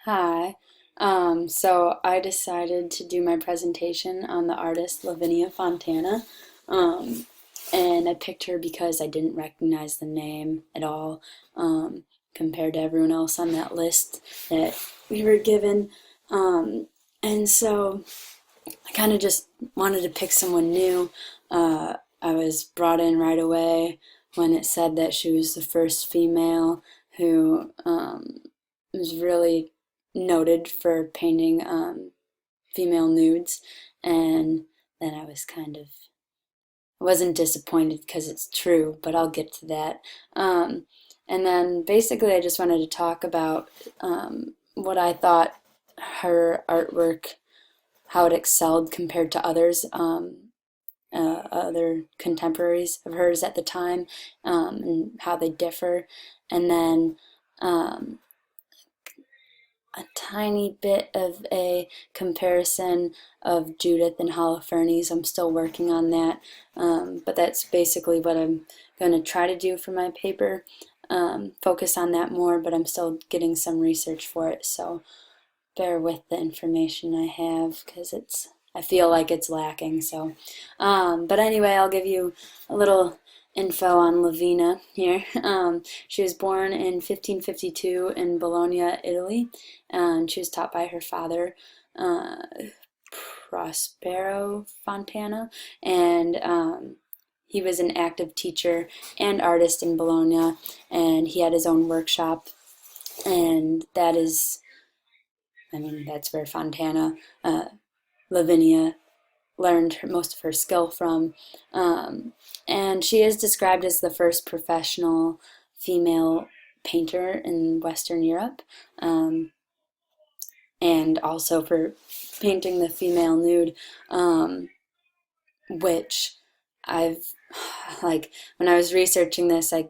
Hi. So I decided to do my presentation on the artist Lavinia Fontana. Um, and I picked her because I didn't recognize the name at all, compared to everyone else on that list that we were given. And so I kind of just wanted to pick someone new. I was brought in right away when it said that she was the first female who was really noted for painting female nudes, and then I wasn't disappointed because it's true, but I'll get to that. Um, and then basically, I just wanted to talk about what I thought her artwork, how it excelled compared to other contemporaries of hers at the time, and how they differ. And then um, a tiny bit of a comparison of Judith and Holofernes. I'm still working on that, but that's basically what I'm going to try to do for my paper. Focus on that more, but I'm still getting some research for it, so bear with the information I have because I feel like it's lacking. But anyway, I'll give you a little info on Lavina here. She was born in 1552 in Bologna, Italy, and she was taught by her father, uh, Prospero Fontana, and he was an active teacher and artist in Bologna, and he had his own workshop, and that's where uh, Lavinia learned most of her skill from. Um, and she is described as the first professional female painter in Western Europe, um, and also for painting the female nude, um, which I've, like, when I was researching this, I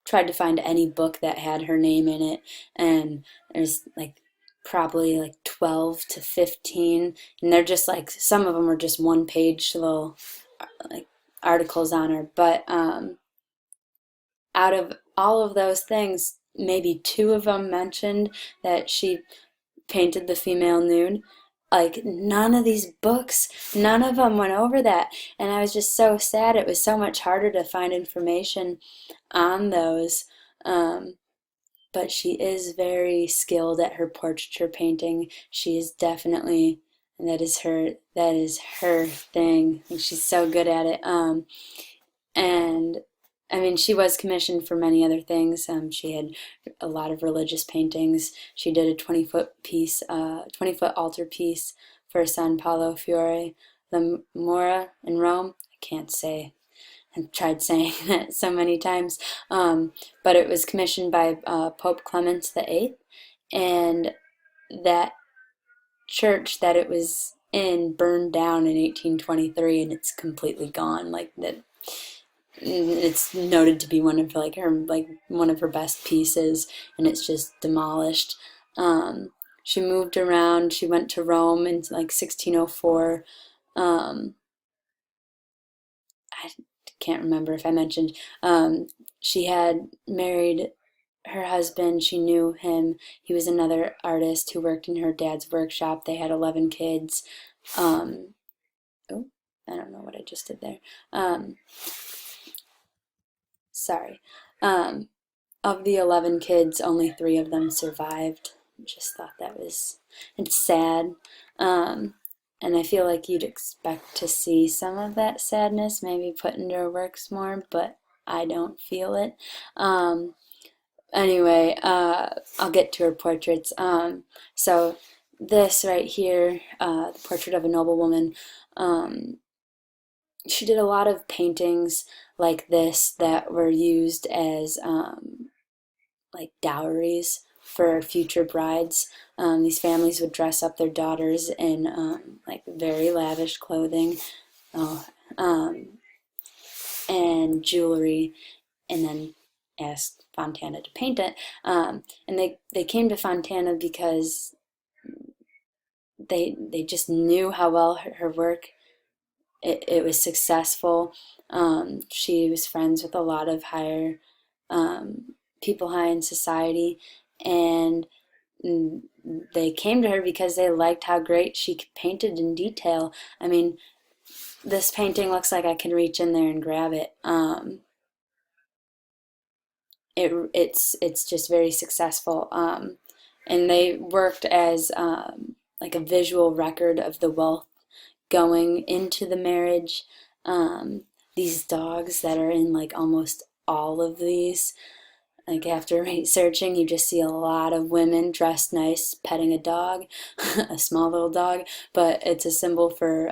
tried to find any book that had her name in it, and there's like probably like 12 to 15, and they're just like, some of them are just one page little like articles on her, but out of all of those things, maybe two of them mentioned that she painted the female nude. Like, none of these books, none of them went over that, and I was just so sad. It was so much harder to find information on those. um, but she is very skilled at her portraiture painting. She is definitely, and that is her thing. Like, she's so good at it. And I mean, she was commissioned for many other things. She had a lot of religious paintings. She did a 20-foot altar piece for San Paolo Fiore, the Mora in Rome. I can't say. I've tried saying that so many times, but it was commissioned by Pope Clement VIII, and that church that it was in burned down in 1823, and it's completely gone. Like that, it's noted to be one of her best pieces, and it's just demolished. She moved around. She went to Rome in like 1604. Um, I can't remember if I mentioned, she had married her husband. She knew him. He was another artist who worked in her dad's workshop. They had 11 kids. Um, oh, I don't know what I just did there. Sorry. Um, of the 11 kids, only three of them survived. I just thought it's sad. Um, and I feel like you'd expect to see some of that sadness maybe put into her works more, but I don't feel it. Um, anyway, I'll get to her portraits. So this right here, the portrait of a noblewoman, um, she did a lot of paintings like this that were used as like dowries for future brides. These families would dress up their daughters in like very lavish clothing, oh, and jewelry, and then asked Fontana to paint it. And they came to Fontana because they just knew how well her work, it was successful. She was friends with a lot of higher people high in society, and they came to her because they liked how great she painted in detail. I mean, this painting looks like I can reach in there and grab it. It's just very successful. And they worked as like a visual record of the wealth going into the marriage. Um, these dogs that are in like almost all of these. Like after researching, you just see a lot of women dressed nice petting a dog, a small little dog, but it's a symbol for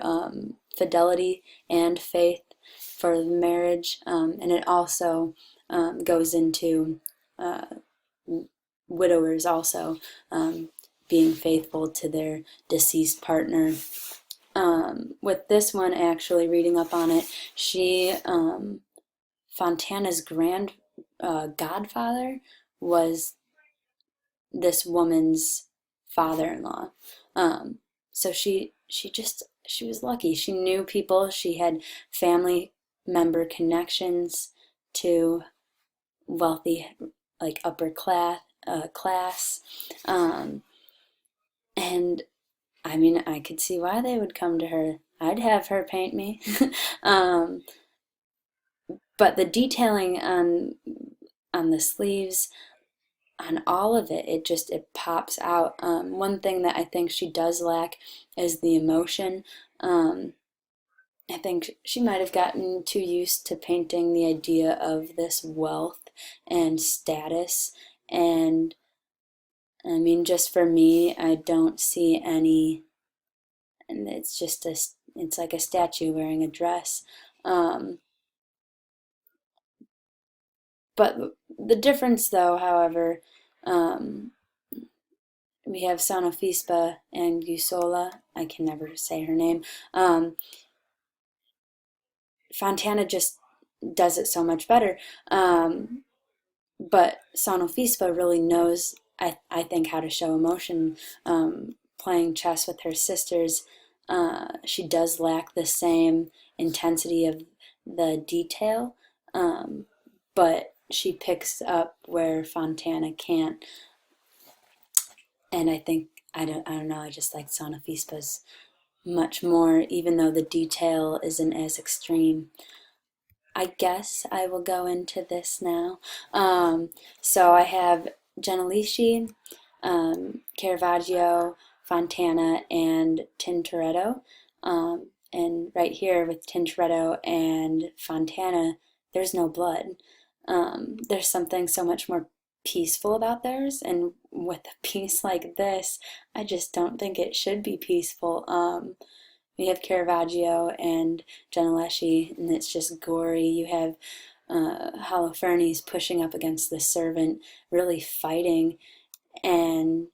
fidelity and faith for the marriage. And it also goes into uh, widowers also being faithful to their deceased partner. With this one, actually reading up on it, Fontana's godfather was this woman's father-in-law. Um, so she was lucky. She knew people. She had family member connections to wealthy, like upper class. Um, and I mean, I could see why they would come to her. I'd have her paint me. um, but the detailing on the sleeves, on all of it, it pops out. One thing that I think she does lack is the emotion. Um, I think she might have gotten too used to painting the idea of this wealth and status. And I mean, just for me, I don't see any, and it's like a statue wearing a dress. Um, but the difference, though, however, um, we have Sanofispa and Gusola. I can never say her name. Um, Fontana just does it so much better. But Sanofispa really knows, I think, how to show emotion. Playing chess with her sisters, she does lack the same intensity of the detail, but she picks up where Fontana can't. And I think I don't know. I just like Sanofispa's much more, even though the detail isn't as extreme. I guess I will go into this now. So I have Gentileschi, Caravaggio, Fontana, and Tintoretto. And right here with Tintoretto and Fontana, there's no blood. There's something so much more peaceful about theirs, and with a piece like this, I just don't think it should be peaceful. We have Caravaggio and Gentileschi, and it's just gory. You have Holofernes pushing up against the servant, really fighting, and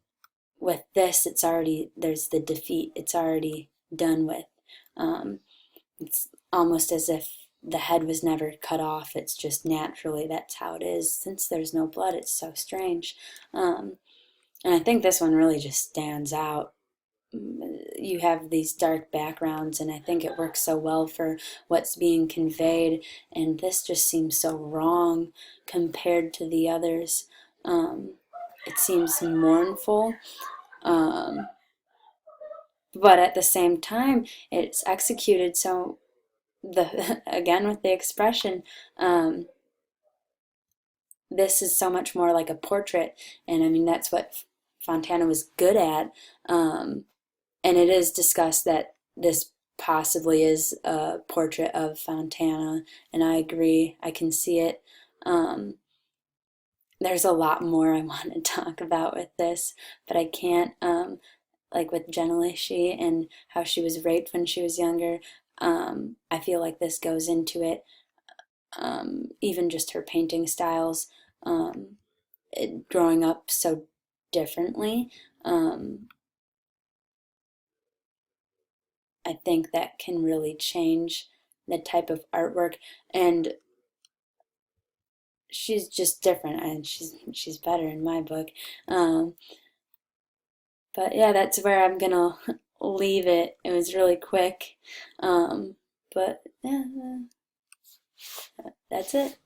with this, there's the defeat. It's already done with. Um, it's almost as if the head was never cut off. It's just naturally that's how it is. Since there's no blood, it's so strange. And I think this one really just stands out. You have these dark backgrounds, and I think it works so well for what's being conveyed, and this just seems so wrong compared to the others. It seems mournful, um, but at the same time it's executed so, the again with the expression, um, this is so much more like a portrait, and I mean that's what Fontana was good at. And it is discussed that this possibly is a portrait of Fontana, and I agree. I can see it. Um, there's a lot more I want to talk about with this, but I can't. Like with Gentileschi and how she was raped when she was younger. I feel like this goes into it. Even just her painting styles, growing up so differently. Um, I think that can really change the type of artwork, and she's just different, and she's better in my book. Um, but yeah, that's where I'm gonna leave it. It was really quick, um, but yeah, that's it.